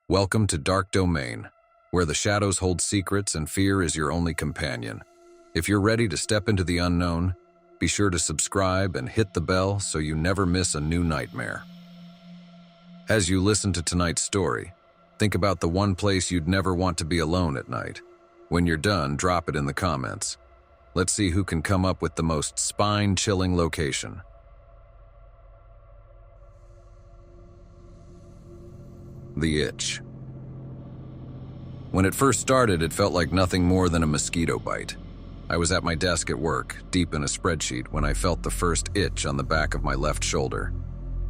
Welcome to Dark Domain, where the shadows hold secrets and fear is your only companion. If you're ready to step into the unknown, be sure to subscribe and hit the bell so you never miss a new nightmare. As you listen to tonight's story, think about the one place you'd never want to be alone at night. When you're done, drop it in the comments. Let's see who can come up with the most spine-chilling location. The itch. When it first started, it felt like nothing more than a mosquito bite. I was at my desk at work, deep in a spreadsheet, when I felt the first itch on the back of my left shoulder.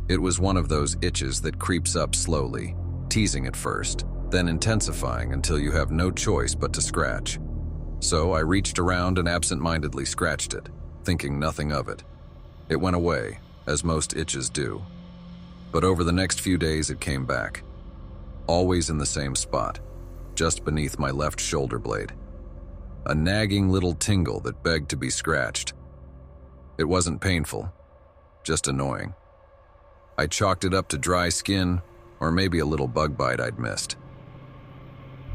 It was one of those itches that creeps up slowly, teasing at first, then intensifying until you have no choice but to scratch. So I reached around and absent-mindedly scratched it, thinking nothing of it. It went away, as most itches do. But over the next few days it came back. Always in the same spot, just beneath my left shoulder blade. A nagging little tingle that begged to be scratched. It wasn't painful, just annoying. I chalked it up to dry skin, or maybe a little bug bite I'd missed.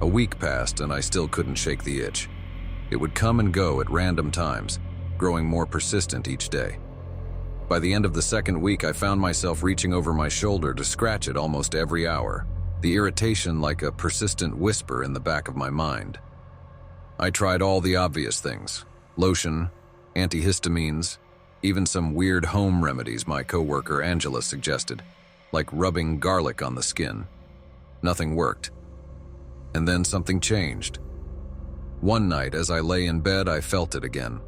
A week passed and I still couldn't shake the itch. It would come and go at random times, growing more persistent each day. By the end of the second week, I found myself reaching over my shoulder to scratch it almost every hour, the irritation like a persistent whisper in the back of my mind. I tried all the obvious things: lotion, antihistamines, even some weird home remedies my coworker Angela suggested, like rubbing garlic on the skin. Nothing worked. And then something changed. One night, as I lay in bed, I felt it again,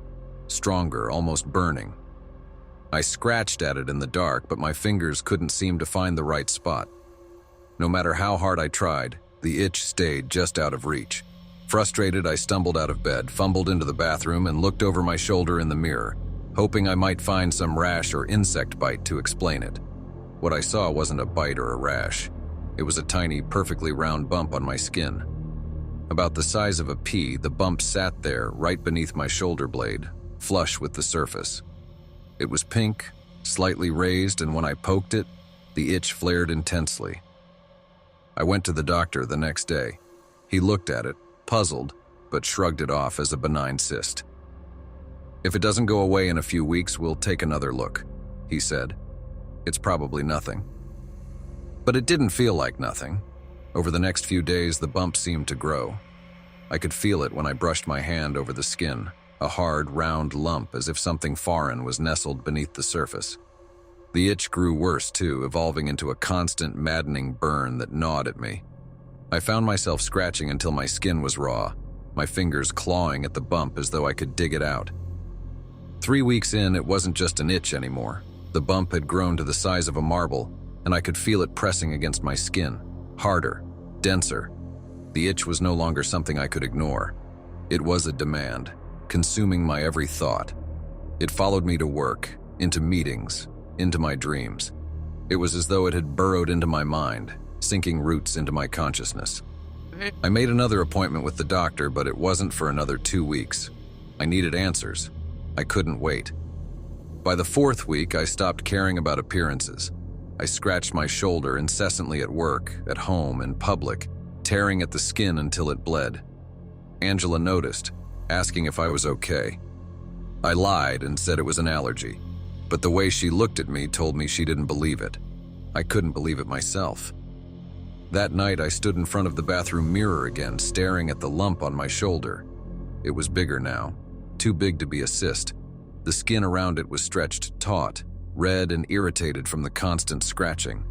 stronger, almost burning. I scratched at it in the dark, but my fingers couldn't seem to find the right spot. No matter how hard I tried, the itch stayed just out of reach. Frustrated, I stumbled out of bed, fumbled into the bathroom, and looked over my shoulder in the mirror, hoping I might find some rash or insect bite to explain it. What I saw wasn't a bite or a rash. It was a tiny, perfectly round bump on my skin. About the size of a pea, the bump sat there, right beneath my shoulder blade, flush with the surface. It was pink, slightly raised, and when I poked it, the itch flared intensely. I went to the doctor the next day. He looked at it, puzzled, but shrugged it off as a benign cyst. "If it doesn't go away in a few weeks, we'll take another look," he said. "It's probably nothing." But it didn't feel like nothing. Over the next few days, the bump seemed to grow. I could feel it when I brushed my hand over the skin, a hard, round lump as if something foreign was nestled beneath the surface. The itch grew worse too, evolving into a constant, maddening burn that gnawed at me. I found myself scratching until my skin was raw, my fingers clawing at the bump as though I could dig it out. 3 weeks in, it wasn't just an itch anymore. The bump had grown to the size of a marble, and I could feel it pressing against my skin, harder, denser. The itch was no longer something I could ignore. It was a demand, consuming my every thought. It followed me to work, into meetings, into my dreams. It was as though it had burrowed into my mind, sinking roots into my consciousness. I made another appointment with the doctor, but it wasn't for another 2 weeks. I needed answers. I couldn't wait. By the 4th week, I stopped caring about appearances. I scratched my shoulder incessantly at work, at home, in public, tearing at the skin until it bled. Angela noticed, asking if I was okay. I lied and said it was an allergy, but the way she looked at me told me she didn't believe it. I couldn't believe it myself. That night, I stood in front of the bathroom mirror again, staring at the lump on my shoulder. It was bigger now, too big to be a cyst. The skin around it was stretched taut, red and irritated from the constant scratching.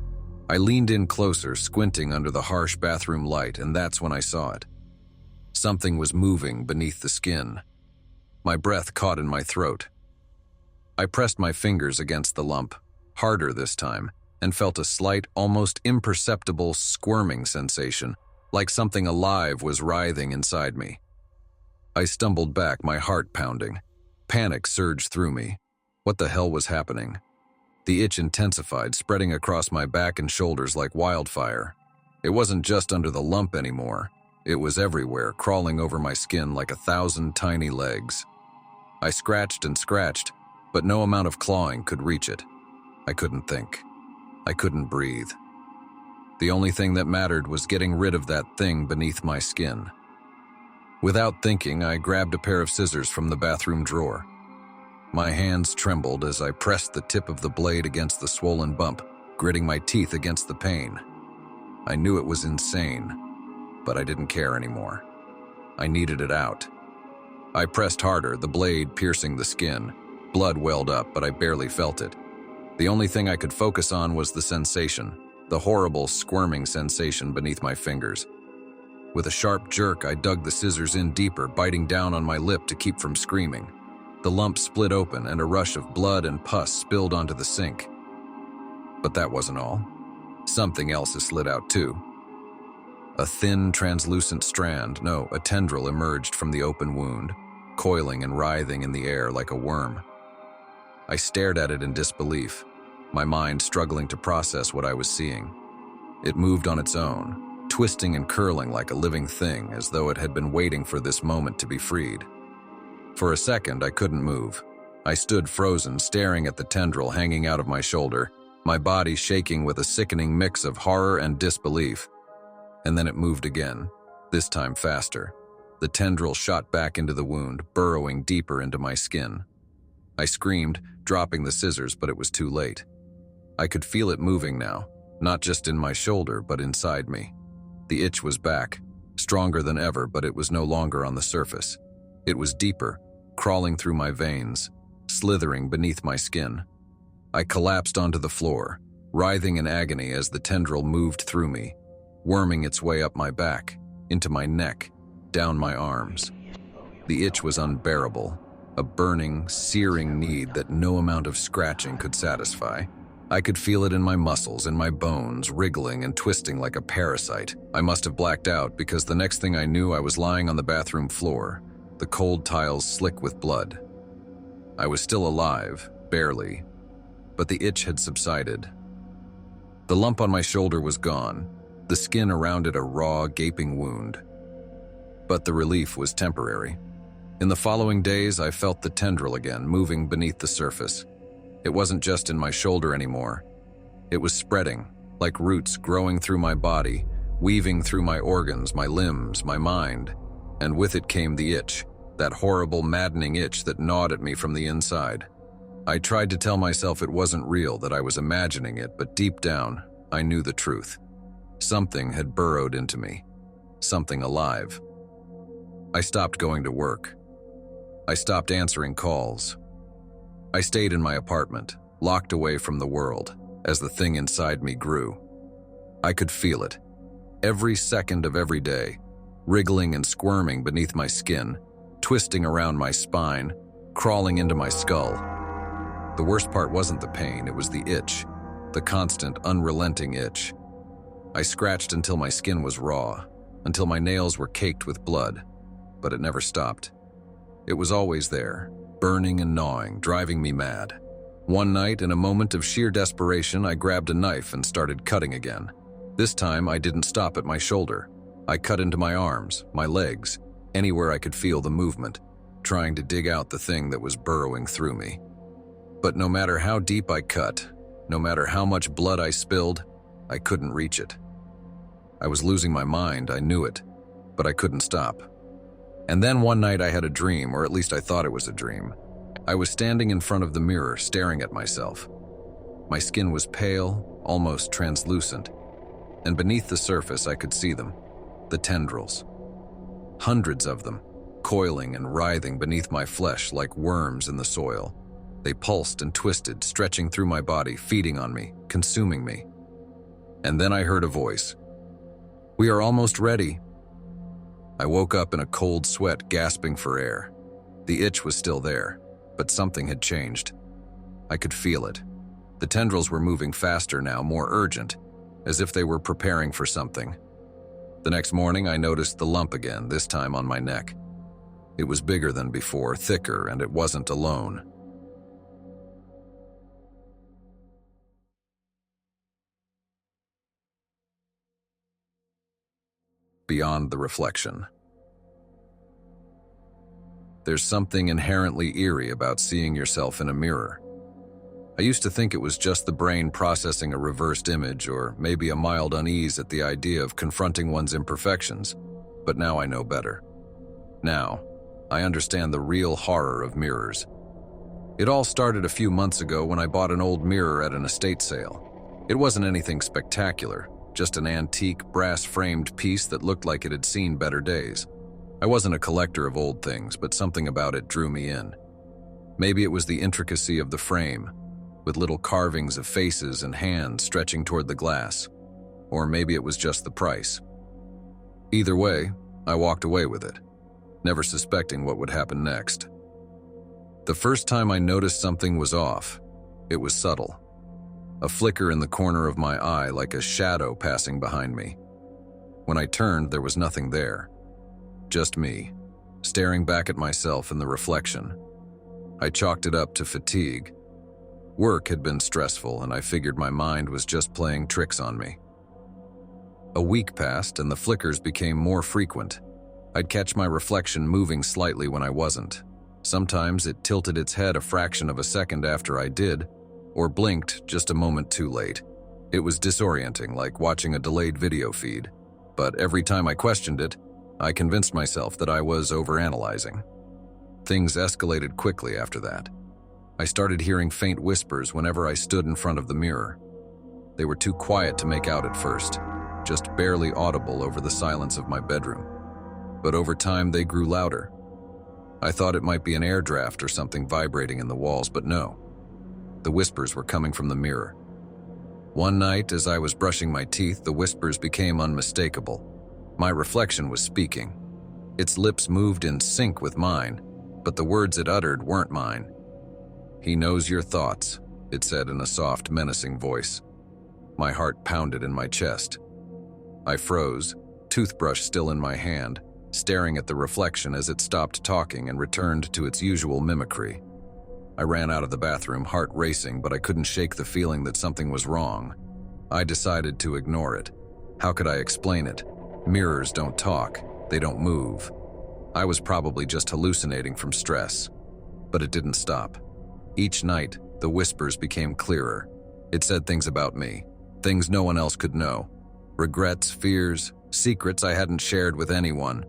I leaned in closer, squinting under the harsh bathroom light, and that's when I saw it. Something was moving beneath the skin. My breath caught in my throat. I pressed my fingers against the lump, harder this time, and felt a slight, almost imperceptible squirming sensation, like something alive was writhing inside me. I stumbled back, my heart pounding. Panic surged through me. What the hell was happening? The itch intensified, spreading across my back and shoulders like wildfire. It wasn't just under the lump anymore. It was everywhere, crawling over my skin like 1,000 tiny legs. I scratched and scratched, but no amount of clawing could reach it. I couldn't think. I couldn't breathe. The only thing that mattered was getting rid of that thing beneath my skin. Without thinking, I grabbed a pair of scissors from the bathroom drawer. My hands trembled as I pressed the tip of the blade against the swollen bump, gritting my teeth against the pain. I knew it was insane, but I didn't care anymore. I needed it out. I pressed harder, the blade piercing the skin. Blood welled up, but I barely felt it. The only thing I could focus on was the sensation, the horrible, squirming sensation beneath my fingers. With a sharp jerk, I dug the scissors in deeper, biting down on my lip to keep from screaming. The lump split open and a rush of blood and pus spilled onto the sink. But that wasn't all. Something else has slid out too. A thin, translucent strand, no, a tendril emerged from the open wound, coiling and writhing in the air like a worm. I stared at it in disbelief, my mind struggling to process what I was seeing. It moved on its own, twisting and curling like a living thing, as though it had been waiting for this moment to be freed. For a second, I couldn't move. I stood frozen, staring at the tendril hanging out of my shoulder, my body shaking with a sickening mix of horror and disbelief. And then it moved again, this time faster. The tendril shot back into the wound, burrowing deeper into my skin. I screamed, dropping the scissors, but it was too late. I could feel it moving now, not just in my shoulder, but inside me. The itch was back, stronger than ever, but it was no longer on the surface. It was deeper, crawling through my veins, slithering beneath my skin. I collapsed onto the floor, writhing in agony as the tendril moved through me, worming its way up my back, into my neck, down my arms. The itch was unbearable, a burning, searing need that no amount of scratching could satisfy. I could feel it in my muscles, in my bones, wriggling and twisting like a parasite. I must have blacked out because the next thing I knew, I was lying on the bathroom floor, the cold tiles slick with blood. I was still alive, barely, but the itch had subsided. The lump on my shoulder was gone, the skin around it a raw, gaping wound. But the relief was temporary. In the following days, I felt the tendril again, moving beneath the surface. It wasn't just in my shoulder anymore. It was spreading, like roots growing through my body, weaving through my organs, my limbs, my mind. And with it came the itch, that horrible, maddening itch that gnawed at me from the inside. I tried to tell myself it wasn't real, that I was imagining it, but deep down, I knew the truth. Something had burrowed into me. Something alive. I stopped going to work. I stopped answering calls. I stayed in my apartment, locked away from the world, as the thing inside me grew. I could feel it, every second of every day, wriggling and squirming beneath my skin, twisting around my spine, crawling into my skull. The worst part wasn't the pain, it was the itch, the constant, unrelenting itch. I scratched until my skin was raw, until my nails were caked with blood, but it never stopped. It was always there, burning and gnawing, driving me mad. One night, in a moment of sheer desperation, I grabbed a knife and started cutting again. This time, I didn't stop at my shoulder. I cut into my arms, my legs, anywhere I could feel the movement, trying to dig out the thing that was burrowing through me. But no matter how deep I cut, no matter how much blood I spilled, I couldn't reach it. I was losing my mind, I knew it, but I couldn't stop. And then one night I had a dream, or at least I thought it was a dream. I was standing in front of the mirror, staring at myself. My skin was pale, almost translucent, and beneath the surface I could see them, the tendrils. Hundreds of them, coiling and writhing beneath my flesh like worms in the soil. They pulsed and twisted, stretching through my body, feeding on me, consuming me. And then I heard a voice. "We are almost ready." I woke up in a cold sweat, gasping for air. The itch was still there, but something had changed. I could feel it. The tendrils were moving faster now, more urgent, as if they were preparing for something. The next morning, I noticed the lump again, this time on my neck. It was bigger than before, thicker, and it wasn't alone. Beyond the reflection. There's something inherently eerie about seeing yourself in a mirror. I used to think it was just the brain processing a reversed image, or maybe a mild unease at the idea of confronting one's imperfections, but now I know better. Now, I understand the real horror of mirrors. It all started a few months ago when I bought an old mirror at an estate sale. It wasn't anything spectacular, just an antique, brass-framed piece that looked like it had seen better days. I wasn't a collector of old things, but something about it drew me in. Maybe it was the intricacy of the frame, with little carvings of faces and hands stretching toward the glass. Or maybe it was just the price. Either way, I walked away with it, never suspecting what would happen next. The first time I noticed something was off, it was subtle. A flicker in the corner of my eye, like a shadow passing behind me. When I turned, there was nothing there. Just me, staring back at myself in the reflection. I chalked it up to fatigue. Work had been stressful, and I figured my mind was just playing tricks on me. A week passed, and the flickers became more frequent. I'd catch my reflection moving slightly when I wasn't. Sometimes it tilted its head a fraction of a second after I did, or blinked just a moment too late. It was disorienting, like watching a delayed video feed. But every time I questioned it, I convinced myself that I was overanalyzing. Things escalated quickly after that. I started hearing faint whispers whenever I stood in front of the mirror. They were too quiet to make out at first, just barely audible over the silence of my bedroom. But over time, they grew louder. I thought it might be an air draft or something vibrating in the walls, but no. The whispers were coming from the mirror. One night, as I was brushing my teeth, the whispers became unmistakable. My reflection was speaking. Its lips moved in sync with mine, but the words it uttered weren't mine. "He knows your thoughts," it said in a soft, menacing voice. My heart pounded in my chest. I froze, toothbrush still in my hand, staring at the reflection as it stopped talking and returned to its usual mimicry. I ran out of the bathroom, heart racing, but I couldn't shake the feeling that something was wrong. I decided to ignore it. How could I explain it? Mirrors don't talk, they don't move. I was probably just hallucinating from stress. But it didn't stop. Each night, the whispers became clearer. It said things about me, things no one else could know. Regrets, fears, secrets I hadn't shared with anyone.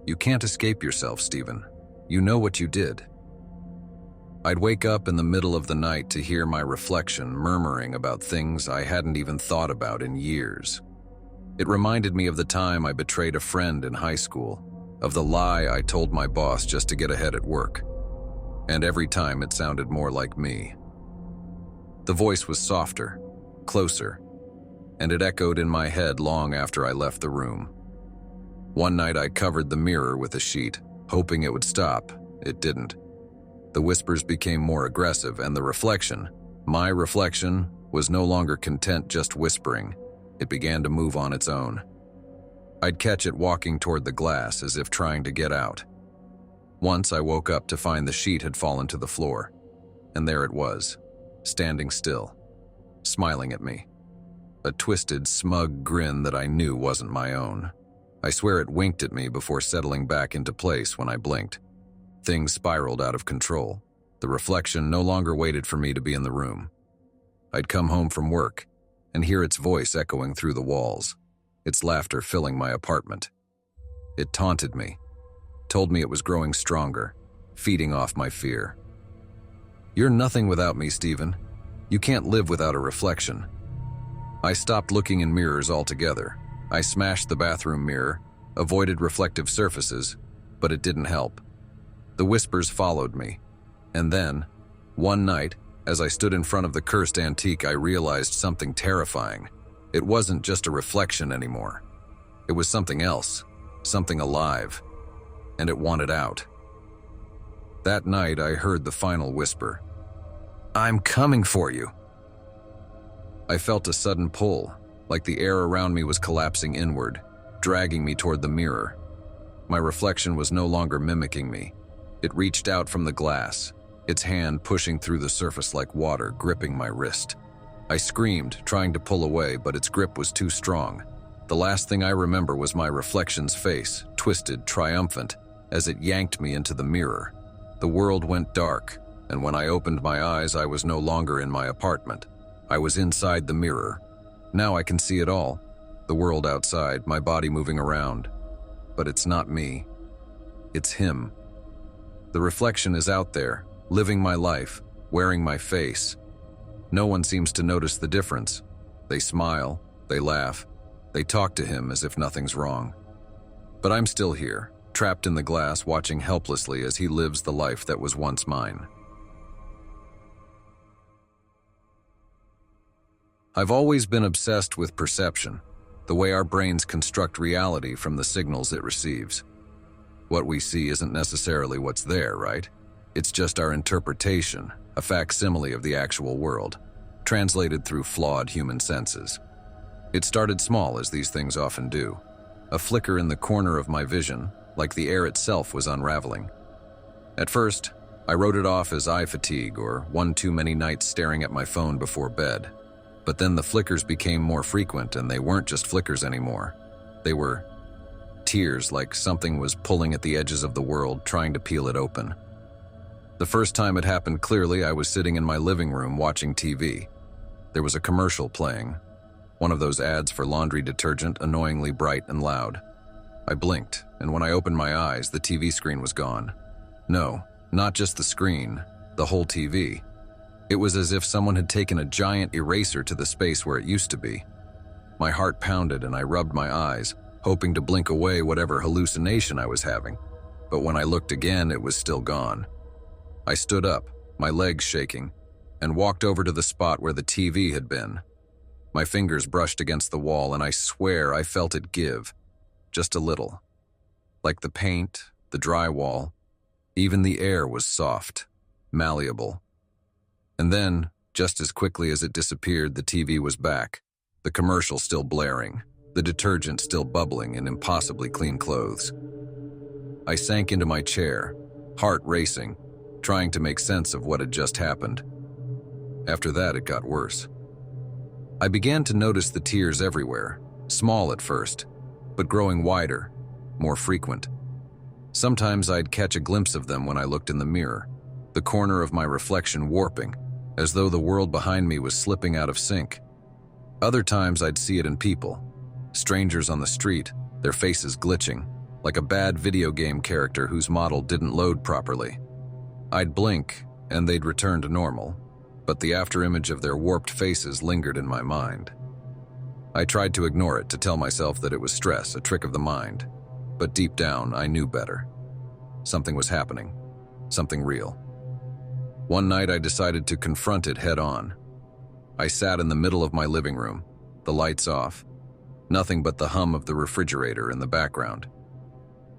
"You can't escape yourself, Stephen. You know what you did." I'd wake up in the middle of the night to hear my reflection murmuring about things I hadn't even thought about in years. It reminded me of the time I betrayed a friend in high school, of the lie I told my boss just to get ahead at work. And every time it sounded more like me. The voice was softer, closer, and it echoed in my head long after I left the room. One night I covered the mirror with a sheet, hoping it would stop. It didn't. The whispers became more aggressive, and the reflection, my reflection, was no longer content just whispering. It began to move on its own. I'd catch it walking toward the glass as if trying to get out. Once I woke up to find the sheet had fallen to the floor, and there it was, standing still, smiling at me. A twisted, smug grin that I knew wasn't my own. I swear it winked at me before settling back into place when I blinked. Things spiraled out of control. The reflection no longer waited for me to be in the room. I'd come home from work and hear its voice echoing through the walls, its laughter filling my apartment. It taunted me, told me it was growing stronger, feeding off my fear. "You're nothing without me, Stephen. You can't live without a reflection." I stopped looking in mirrors altogether. I smashed the bathroom mirror, avoided reflective surfaces, but it didn't help. The whispers followed me, and then, one night, as I stood in front of the cursed antique, I realized something terrifying. It wasn't just a reflection anymore. It was something else, something alive, and it wanted out. That night, I heard the final whisper, "I'm coming for you." I felt a sudden pull, like the air around me was collapsing inward, dragging me toward the mirror. My reflection was no longer mimicking me. It reached out from the glass, its hand pushing through the surface like water, gripping my wrist. I screamed, trying to pull away, but its grip was too strong. The last thing I remember was my reflection's face, twisted, triumphant, as it yanked me into the mirror. The world went dark, and when I opened my eyes, I was no longer in my apartment. I was inside the mirror. Now I can see it all. The world outside, my body moving around. But it's not me. It's him. The reflection is out there, living my life, wearing my face. No one seems to notice the difference. They smile, they laugh, they talk to him as if nothing's wrong. But I'm still here, trapped in the glass, watching helplessly as he lives the life that was once mine. I've always been obsessed with perception, the way our brains construct reality from the signals it receives. What we see isn't necessarily what's there, right? It's just our interpretation, a facsimile of the actual world, translated through flawed human senses. It started small, as these things often do. A flicker in the corner of my vision, like the air itself was unraveling. At first, I wrote it off as eye fatigue or one too many nights staring at my phone before bed. But then the flickers became more frequent, and they weren't just flickers anymore. They were tears, like something was pulling at the edges of the world, trying to peel it open. The first time it happened clearly, I was sitting in my living room watching TV. There was a commercial playing, one of those ads for laundry detergent, annoyingly bright and loud. I blinked, and when I opened my eyes, the TV screen was gone. No, not just the screen, the whole TV. It was as if someone had taken a giant eraser to the space where it used to be. My heart pounded and I rubbed my eyes, hoping to blink away whatever hallucination I was having. But when I looked again, it was still gone. I stood up, my legs shaking, and walked over to the spot where the TV had been. My fingers brushed against the wall, and I swear I felt it give, just a little. Like the paint, the drywall, even the air was soft, malleable. And then, just as quickly as it disappeared, the TV was back, the commercial still blaring, the detergent still bubbling in impossibly clean clothes. I sank into my chair, heart racing, trying to make sense of what had just happened. After that, it got worse. I began to notice the tears everywhere, small at first, but growing wider, more frequent. Sometimes I'd catch a glimpse of them when I looked in the mirror, the corner of my reflection warping, as though the world behind me was slipping out of sync. Other times I'd see it in people, strangers on the street, their faces glitching, like a bad video game character whose model didn't load properly. I'd blink, and they'd return to normal, but the afterimage of their warped faces lingered in my mind. I tried to ignore it, to tell myself that it was stress, a trick of the mind, but deep down I knew better. Something was happening, something real. One night I decided to confront it head on. I sat in the middle of my living room, the lights off, nothing but the hum of the refrigerator in the background.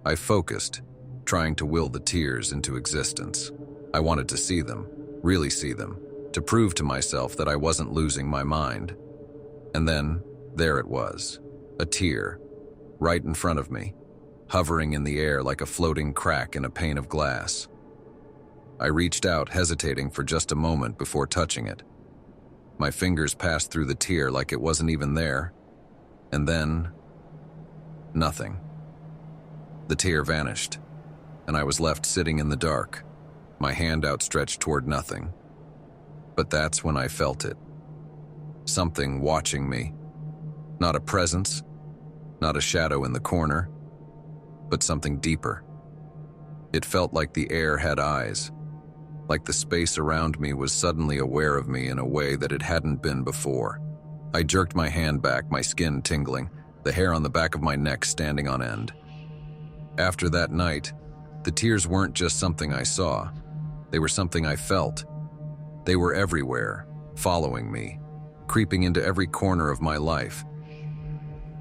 I focused, trying to will the tears into existence. I wanted to see them, really see them, to prove to myself that I wasn't losing my mind. And then, there it was, a tear, right in front of me, hovering in the air like a floating crack in a pane of glass. I reached out, hesitating for just a moment before touching it. My fingers passed through the tear like it wasn't even there. And then, nothing. The tear vanished, and I was left sitting in the dark, my hand outstretched toward nothing. But that's when I felt it. Something watching me. Not a presence, not a shadow in the corner, but something deeper. It felt like the air had eyes, like the space around me was suddenly aware of me in a way that it hadn't been before. I jerked my hand back, my skin tingling, the hair on the back of my neck standing on end. After that night, the tears weren't just something I saw. They were something I felt. They were everywhere, following me, creeping into every corner of my life.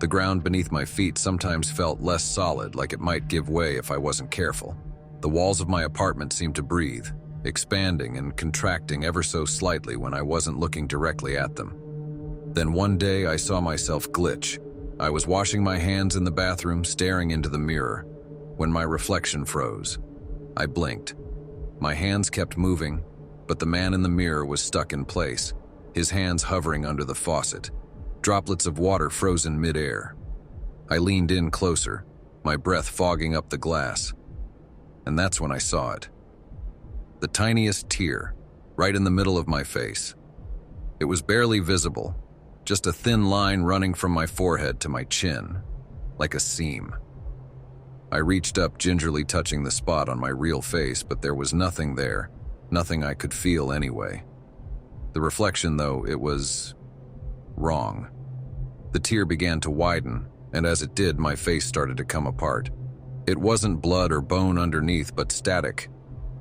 The ground beneath my feet sometimes felt less solid, like it might give way if I wasn't careful. The walls of my apartment seemed to breathe, expanding and contracting ever so slightly when I wasn't looking directly at them. Then one day I saw myself glitch. I was washing my hands in the bathroom, staring into the mirror, when my reflection froze. I blinked. My hands kept moving, but the man in the mirror was stuck in place, his hands hovering under the faucet, droplets of water frozen mid-air. I leaned in closer, my breath fogging up the glass, and that's when I saw it. the tiniest tear, right in the middle of my face. It was barely visible, just a thin line running from my forehead to my chin, like a seam. I reached up, gingerly touching the spot on my real face, but there was nothing there, nothing I could feel anyway. The reflection, though, it was wrong. The tear began to widen, and as it did, my face started to come apart. It wasn't blood or bone underneath, but static,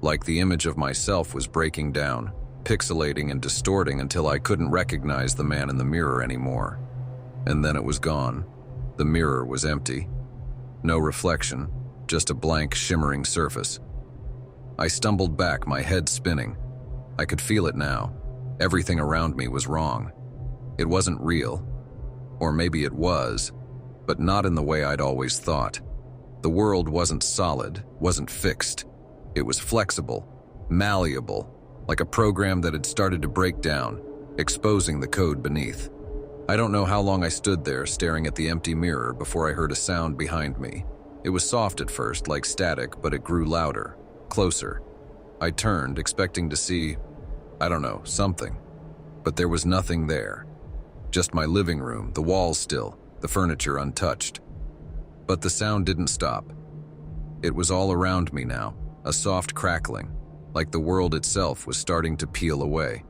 like the image of myself was breaking down, pixelating and distorting until I couldn't recognize the man in the mirror anymore. And then it was gone. The mirror was empty. No reflection, just a blank, shimmering surface. I stumbled back, my head spinning. I could feel it now. Everything around me was wrong. It wasn't real. Or maybe it was, but not in the way I'd always thought. The world wasn't solid, wasn't fixed. It was flexible, malleable, like a program that had started to break down, exposing the code beneath. I don't know how long I stood there staring at the empty mirror before I heard a sound behind me. It was soft at first, like static, but it grew louder, closer. I turned, expecting to see, I don't know, something. But there was nothing there. Just my living room, the walls still, the furniture untouched. But the sound didn't stop. It was all around me now, a soft crackling, like the world itself was starting to peel away.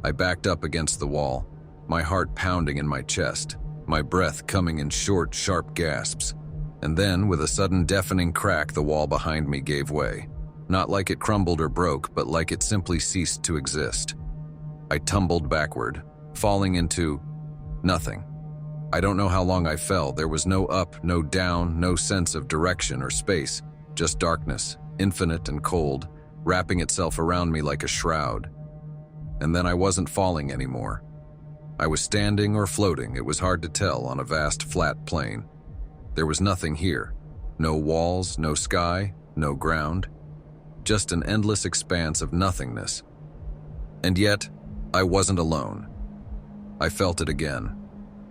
I backed up against the wall, my heart pounding in my chest, my breath coming in short, sharp gasps. And then, with a sudden deafening crack, the wall behind me gave way. Not like it crumbled or broke, but like it simply ceased to exist. I tumbled backward, falling into nothing. I don't know how long I fell. There was no up, no down, no sense of direction or space, just darkness, infinite and cold, wrapping itself around me like a shroud. And then I wasn't falling anymore. I was standing or floating, it was hard to tell, on a vast flat plain. There was nothing here. No walls, no sky, no ground. Just an endless expanse of nothingness. And yet, I wasn't alone. I felt it again.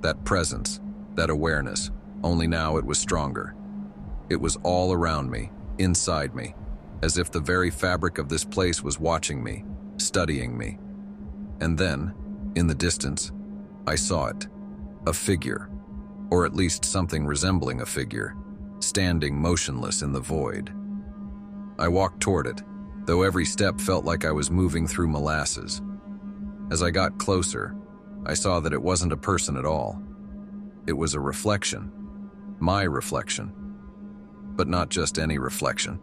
That presence, that awareness, only now it was stronger. It was all around me, inside me, as if the very fabric of this place was watching me, studying me. And then, in the distance, I saw it. A figure, or at least something resembling a figure, standing motionless in the void. I walked toward it, though every step felt like I was moving through molasses. As I got closer, I saw that it wasn't a person at all. It was a reflection, my reflection. But not just any reflection.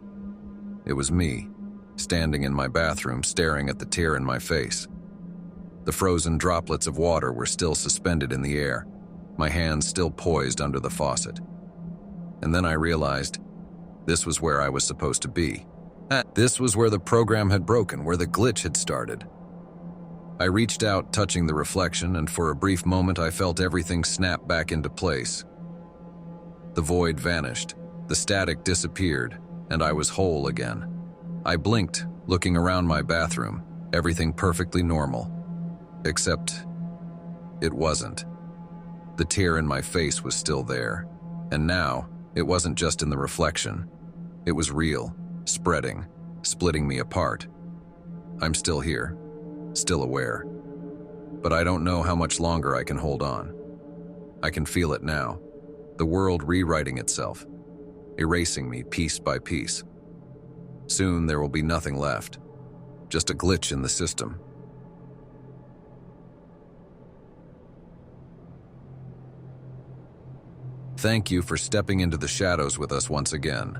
It was me, standing in my bathroom staring at the tear in my face. The frozen droplets of water were still suspended in the air, my hands still poised under the faucet. And then I realized this was where I was supposed to be. This was where the program had broken, where the glitch had started. I reached out, touching the reflection, and for a brief moment I felt everything snap back into place. The void vanished, the static disappeared, and I was whole again. I blinked, looking around my bathroom, everything perfectly normal. Except it wasn't. The tear in my face was still there, and now it wasn't just in the reflection. It was real, spreading, splitting me apart. I'm still here, still aware, but I don't know how much longer I can hold on. I can feel it now, the world rewriting itself, erasing me piece by piece. Soon there will be nothing left, just a glitch in the system. Thank you for stepping into the shadows with us once again.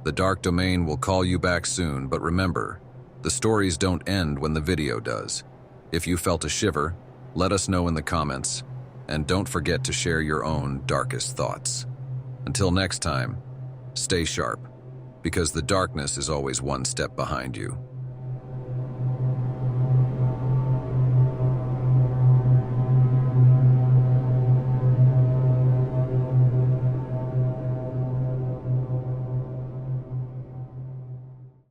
The dark domain will call you back soon, but remember, the stories don't end when the video does. If you felt a shiver, let us know in the comments, and don't forget to share your own darkest thoughts. Until next time, stay sharp, because the darkness is always one step behind you.